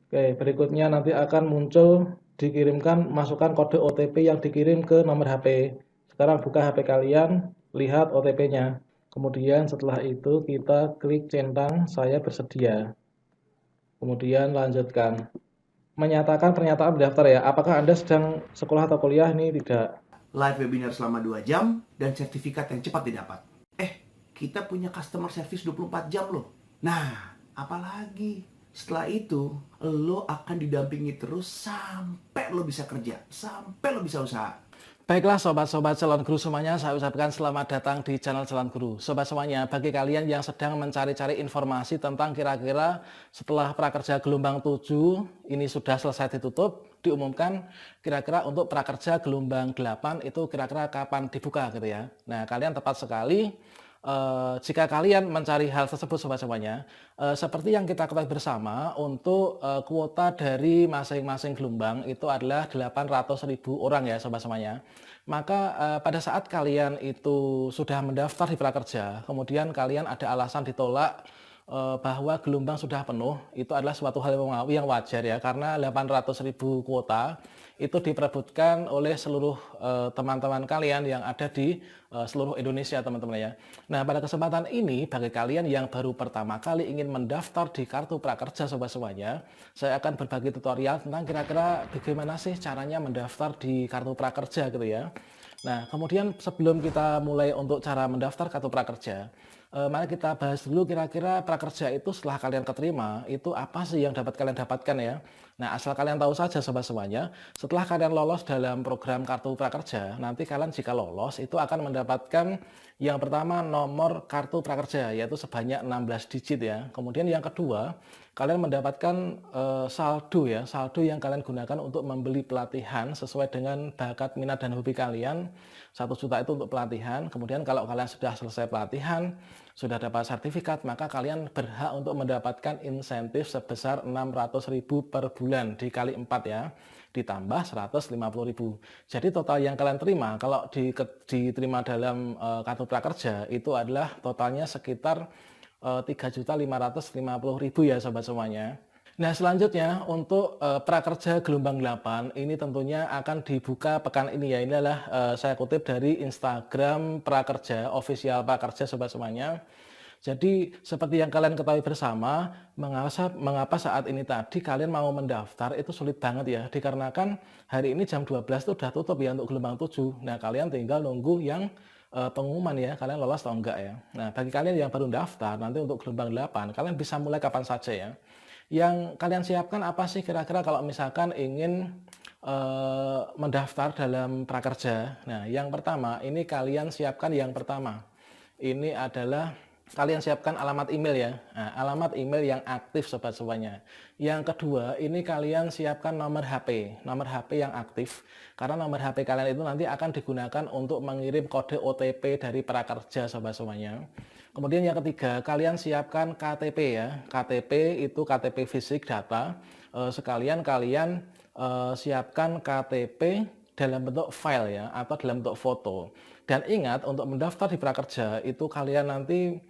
Oke, berikutnya nanti akan muncul dikirimkan masukkan kode OTP yang dikirim ke nomor HP. Sekarang buka HP kalian, lihat OTP-nya. Kemudian setelah itu kita klik centang saya bersedia. Kemudian lanjutkan. Menyatakan pernyataan mendaftar ya. Apakah Anda sedang sekolah atau kuliah? Ini tidak. Live webinar selama 2 jam dan sertifikat yang cepat didapat. Kita punya customer service 24 jam loh. Nah, apalagi setelah itu lo akan didampingi terus sampai lo bisa kerja, sampai lo bisa usaha. Baiklah sobat-sobat calon guru semuanya, saya ucapkan selamat datang di channel calon guru. Sobat semuanya, bagi kalian yang sedang mencari-cari informasi tentang kira-kira setelah prakerja gelombang 7 ini sudah selesai ditutup, diumumkan kira-kira untuk prakerja gelombang 8 itu kira-kira kapan dibuka gitu ya. Nah, kalian tepat sekali. Jika kalian mencari hal tersebut sobat semuanya, seperti yang kita ketahui bersama untuk kuota dari masing-masing gelombang itu adalah 800.000 orang ya sobat semuanya. Maka pada saat kalian itu sudah mendaftar di prakerja, kemudian kalian ada alasan ditolak bahwa gelombang sudah penuh, itu adalah suatu hal yang wajar ya, karena 800.000 kuota itu diperebutkan oleh seluruh teman-teman kalian yang ada di seluruh Indonesia teman-teman ya. Nah pada kesempatan ini bagi kalian yang baru pertama kali ingin mendaftar di kartu prakerja sobat semuanya, saya akan berbagi tutorial tentang kira-kira bagaimana sih caranya mendaftar di kartu prakerja gitu ya. Nah kemudian sebelum kita mulai untuk cara mendaftar kartu prakerja, mari kita bahas dulu kira-kira prakerja itu setelah kalian keterima, itu apa sih yang dapat kalian dapatkan ya. Nah asal kalian tahu saja sobat semuanya, setelah kalian lolos dalam program kartu prakerja, nanti kalian jika lolos itu akan mendapatkan yang pertama nomor kartu prakerja, yaitu sebanyak 16 digit ya. Kemudian yang kedua, kalian mendapatkan saldo ya, saldo yang kalian gunakan untuk membeli pelatihan sesuai dengan bakat, minat, dan hobi kalian. 1 juta itu untuk pelatihan. Kemudian kalau kalian sudah selesai pelatihan, sudah dapat sertifikat, maka kalian berhak untuk mendapatkan insentif sebesar 600.000 per bulan dikali 4 ya, ditambah 150.000. Jadi total yang kalian terima kalau diterima dalam kartu prakerja itu adalah totalnya sekitar 3.550.000 ya sobat semuanya. Nah selanjutnya untuk prakerja gelombang 8 ini tentunya akan dibuka pekan ini ya. Ini adalah saya kutip dari Instagram prakerja, official prakerja sobat semuanya. Jadi seperti yang kalian ketahui bersama, mengapa saat ini tadi kalian mau mendaftar itu sulit banget ya. Dikarenakan hari ini jam 12 itu udah tutup ya untuk gelombang 7. Nah kalian tinggal nunggu yang pengumuman ya, kalian lolos atau enggak ya. Nah bagi kalian yang baru daftar nanti untuk gelombang 8, kalian bisa mulai kapan saja ya. Yang kalian siapkan apa sih kira-kira kalau misalkan ingin mendaftar dalam prakerja? Nah, yang pertama ini kalian siapkan yang pertama. Ini adalah kalian siapkan alamat email ya. Nah, alamat email yang aktif sobat semuanya. Yang kedua, ini kalian siapkan nomor HP yang aktif. Karena nomor HP kalian itu nanti akan digunakan untuk mengirim kode OTP dari prakerja sobat semuanya. Kemudian yang ketiga, kalian siapkan KTP ya. KTP itu KTP fisik data. Sekalian kalian siapkan KTP dalam bentuk file ya, atau dalam bentuk foto. Dan ingat untuk mendaftar di prakerja itu kalian nanti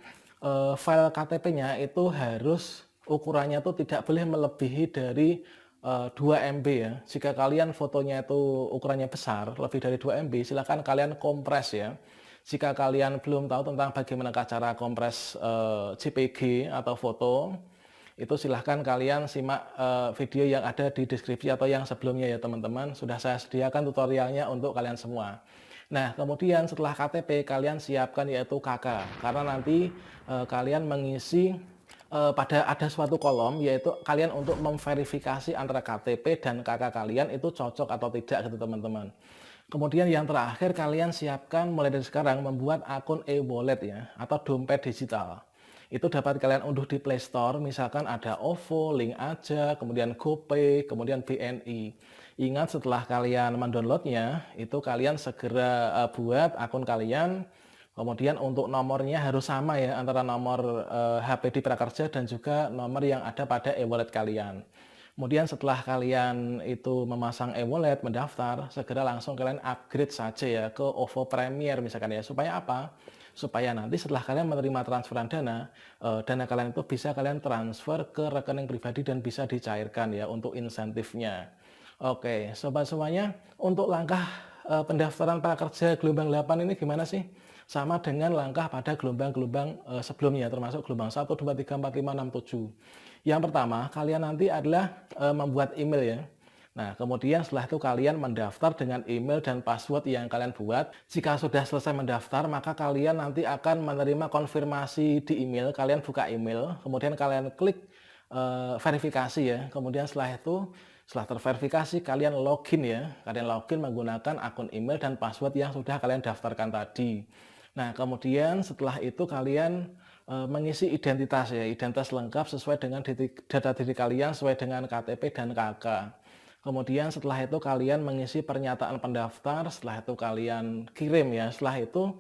file KTP-nya itu harus ukurannya itu tidak boleh melebihi dari 2 MB ya. Jika kalian fotonya itu ukurannya besar, lebih dari 2 MB, silakan kalian kompres ya. Jika kalian belum tahu tentang bagaimana cara kompres JPG atau foto, itu silahkan kalian simak video yang ada di deskripsi atau yang sebelumnya ya teman-teman. Sudah saya sediakan tutorialnya untuk kalian semua. Nah kemudian setelah KTP kalian siapkan yaitu KK. Karena nanti kalian mengisi pada ada suatu kolom yaitu kalian untuk memverifikasi antara KTP dan KK kalian itu cocok atau tidak gitu teman-teman. Kemudian yang terakhir kalian siapkan mulai dari sekarang membuat akun e-wallet ya atau dompet digital. Itu dapat kalian unduh di Play Store, misalkan ada OVO, Link Aja, kemudian GoPay, kemudian BNI. Ingat setelah kalian mendownloadnya, itu kalian segera buat akun kalian. Kemudian untuk nomornya harus sama ya antara nomor HP di prakerja dan juga nomor yang ada pada e-wallet kalian. Kemudian setelah kalian itu memasang e-wallet, mendaftar, segera langsung kalian upgrade saja ya ke OVO Premier misalkan ya. Supaya apa? supaya nanti setelah kalian menerima transferan dana, dana kalian itu bisa kalian transfer ke rekening pribadi dan bisa dicairkan ya untuk insentifnya. Oke, sobat semuanya, untuk langkah pendaftaran prakerja gelombang 8 ini gimana sih? Sama dengan langkah pada gelombang-gelombang sebelumnya, termasuk gelombang 1, 2, 3, 4, 5, 6, 7. Yang pertama, kalian nanti adalah membuat email ya. Nah, kemudian setelah itu kalian mendaftar dengan email dan password yang kalian buat. Jika sudah selesai mendaftar, maka kalian nanti akan menerima konfirmasi di email. Kalian buka email, kemudian kalian klik verifikasi ya. Kemudian setelah itu, setelah terverifikasi, kalian login ya. Kalian login menggunakan akun email dan password yang sudah kalian daftarkan tadi. Nah, kemudian setelah itu kalian mengisi identitas ya, identitas lengkap sesuai dengan data diri kalian, sesuai dengan KTP dan KK. Kemudian setelah itu kalian mengisi pernyataan pendaftar, setelah itu kalian kirim ya, setelah itu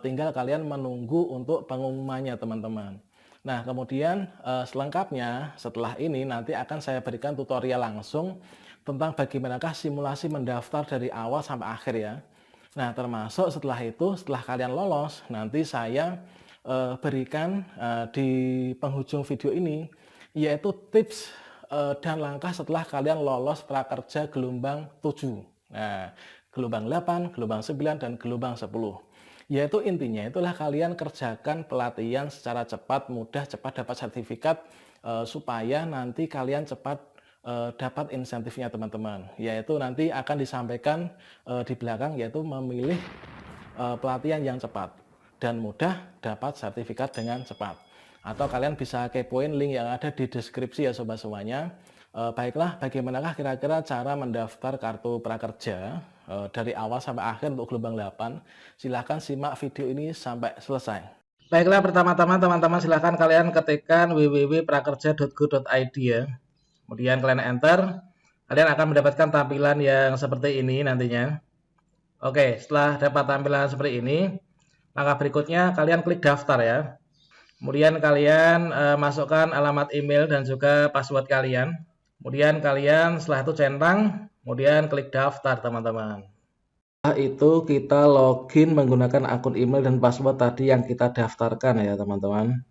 tinggal kalian menunggu untuk pengumumannya teman-teman. Nah kemudian selengkapnya setelah ini nanti akan saya berikan tutorial langsung tentang bagaimanakah simulasi mendaftar dari awal sampai akhir ya. Nah termasuk setelah itu, setelah kalian lolos, nanti saya berikan di penghujung video ini yaitu tips dan langkah setelah kalian lolos prakerja gelombang 7. Nah, gelombang 8, gelombang 9, dan gelombang 10. Yaitu intinya itulah kalian kerjakan pelatihan secara cepat, mudah, cepat dapat sertifikat supaya nanti kalian cepat dapat insentifnya teman-teman. Yaitu nanti akan disampaikan di belakang yaitu memilih pelatihan yang cepat dan mudah dapat sertifikat dengan cepat. Atau kalian bisa kepoin link yang ada di deskripsi ya sobat semuanya. Baiklah, bagaimanakah kira-kira cara mendaftar kartu prakerja dari awal sampai akhir untuk gelombang 8? Silahkan simak video ini sampai selesai. Baiklah, pertama-tama teman-teman silahkan kalian ketikkan www.prakerja.go.id ya. Kemudian kalian enter, kalian akan mendapatkan tampilan yang seperti ini nantinya. Oke, setelah dapat tampilan seperti ini, langkah berikutnya kalian klik daftar ya. Kemudian kalian masukkan alamat email dan juga password kalian. Kemudian kalian setelah itu centang, kemudian klik daftar teman-teman. Setelah itu kita login menggunakan akun email dan password tadi yang kita daftarkan ya teman-teman.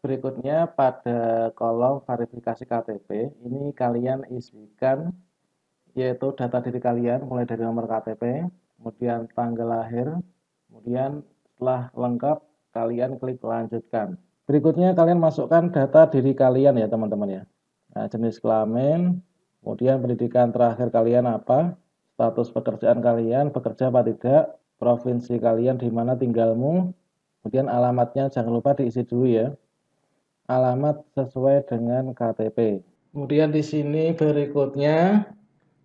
Berikutnya pada kolom verifikasi KTP, ini kalian isikan yaitu data diri kalian mulai dari nomor KTP, kemudian tanggal lahir, kemudian setelah lengkap kalian klik lanjutkan. Berikutnya kalian masukkan data diri kalian ya teman-teman ya. Nah, jenis kelamin, kemudian pendidikan terakhir kalian apa, status pekerjaan kalian, bekerja apa tidak, provinsi kalian di mana tinggalmu, kemudian alamatnya jangan lupa diisi dulu ya. Alamat sesuai dengan KTP. Kemudian di sini berikutnya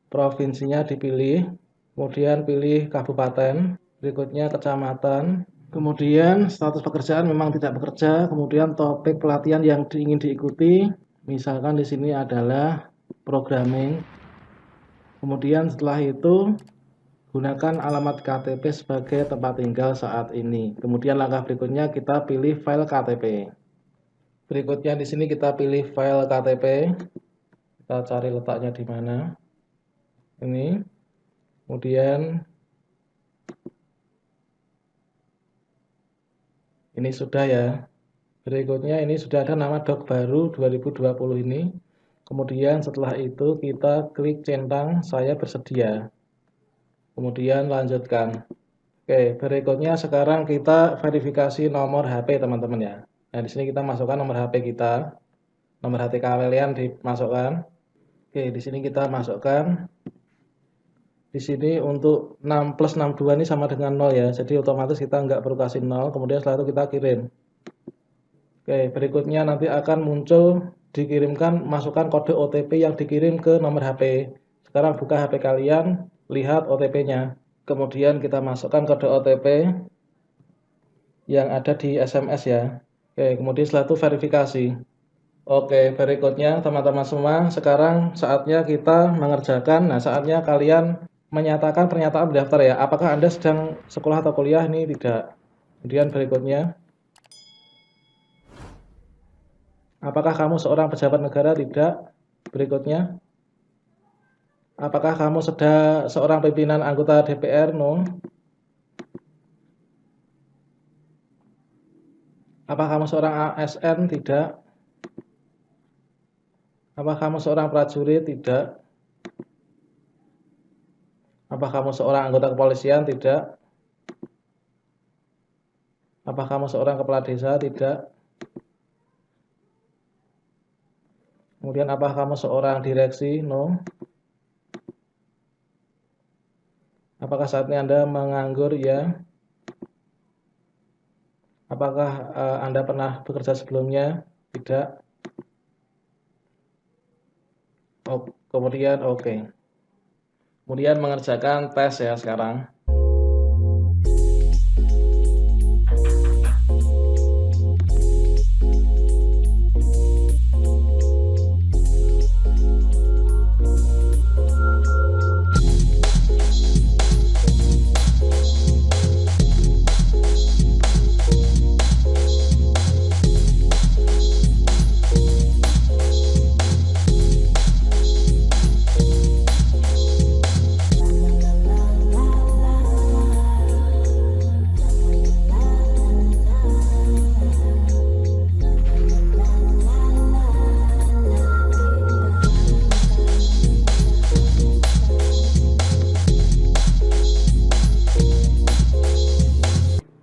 provinsinya dipilih, kemudian pilih kabupaten, berikutnya kecamatan. Kemudian status pekerjaan memang tidak bekerja, kemudian topik pelatihan yang ingin diikuti, misalkan di sini adalah programming. Kemudian setelah itu gunakan alamat KTP sebagai tempat tinggal saat ini. Kemudian langkah berikutnya kita pilih file KTP. Berikutnya di sini kita pilih file KTP. Kita cari letaknya di mana. Ini. Kemudian ini sudah ya. Berikutnya ini sudah ada nama doc baru 2020 ini. Kemudian setelah itu kita klik centang saya bersedia. Kemudian lanjutkan. Oke, berikutnya sekarang kita verifikasi nomor HP teman-teman ya. Nah, di sini kita masukkan nomor HP kita. Nomor HTK kalian dimasukkan. Oke, di sini kita masukkan. Di sini untuk 6 plus 62 ini sama dengan 0 ya. Jadi otomatis kita nggak perlu kasih 0. Kemudian setelah itu kita kirim. Oke, berikutnya nanti akan muncul dikirimkan masukkan kode OTP yang dikirim ke nomor HP. Sekarang buka HP kalian, lihat OTP-nya. Kemudian kita masukkan kode OTP yang ada di SMS ya. Oke, kemudian setelah itu verifikasi. Oke, berikutnya teman-teman semua, sekarang saatnya kita mengerjakan. Nah, saatnya kalian menyatakan pernyataan mendaftar ya. Apakah Anda sedang sekolah atau kuliah? Ini tidak. Kemudian berikutnya, apakah kamu seorang pejabat negara? Tidak. Berikutnya, apakah kamu seorang pimpinan anggota DPR? No. Apa kamu seorang ASN? Tidak. Apa kamu seorang prajurit? Tidak. Apa kamu seorang anggota kepolisian? Tidak. Apa kamu seorang kepala desa? Tidak. Kemudian apa kamu seorang direksi? No. Apakah saat ini Anda menganggur? Ya. Apakah Anda pernah bekerja sebelumnya? Tidak. Oh, kemudian oke. Kemudian mengerjakan tes ya sekarang.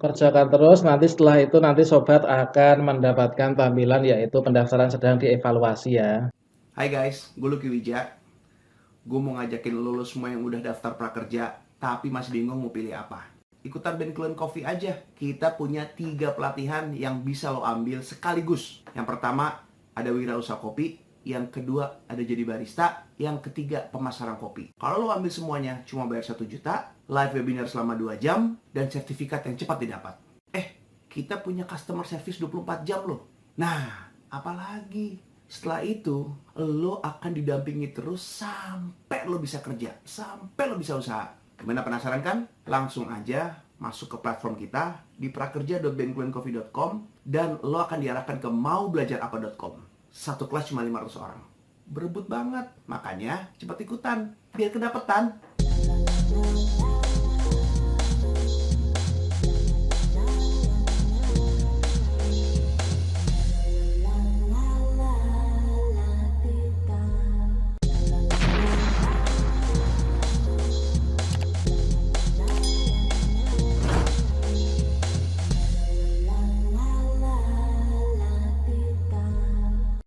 Kerjakan terus, nanti setelah itu nanti sobat akan mendapatkan tampilan yaitu pendaftaran sedang dievaluasi ya. Hai guys, gue Lucky Wija. Gue mau ngajakin lo semua yang udah daftar prakerja tapi masih bingung mau pilih apa. Ikutan Ben Clean Coffee aja. Kita punya 3 pelatihan yang bisa lo ambil sekaligus. Yang pertama ada wirausaha kopi, yang kedua ada jadi barista, yang ketiga pemasaran kopi. Kalau lo ambil semuanya cuma bayar 1 juta, live webinar selama 2 jam, dan sertifikat yang cepat didapat. Kita punya customer service 24 jam loh. Nah, apalagi setelah itu lo akan didampingi terus sampai lo bisa kerja, sampai lo bisa usaha. Gimana, penasaran kan? Langsung aja masuk ke platform kita di prakerja.bencleancoffee.com dan lo akan diarahkan ke maubelajarapa.com. Satu kelas cuma 500 orang. Berebut banget. Makanya cepat ikutan biar kedapetan.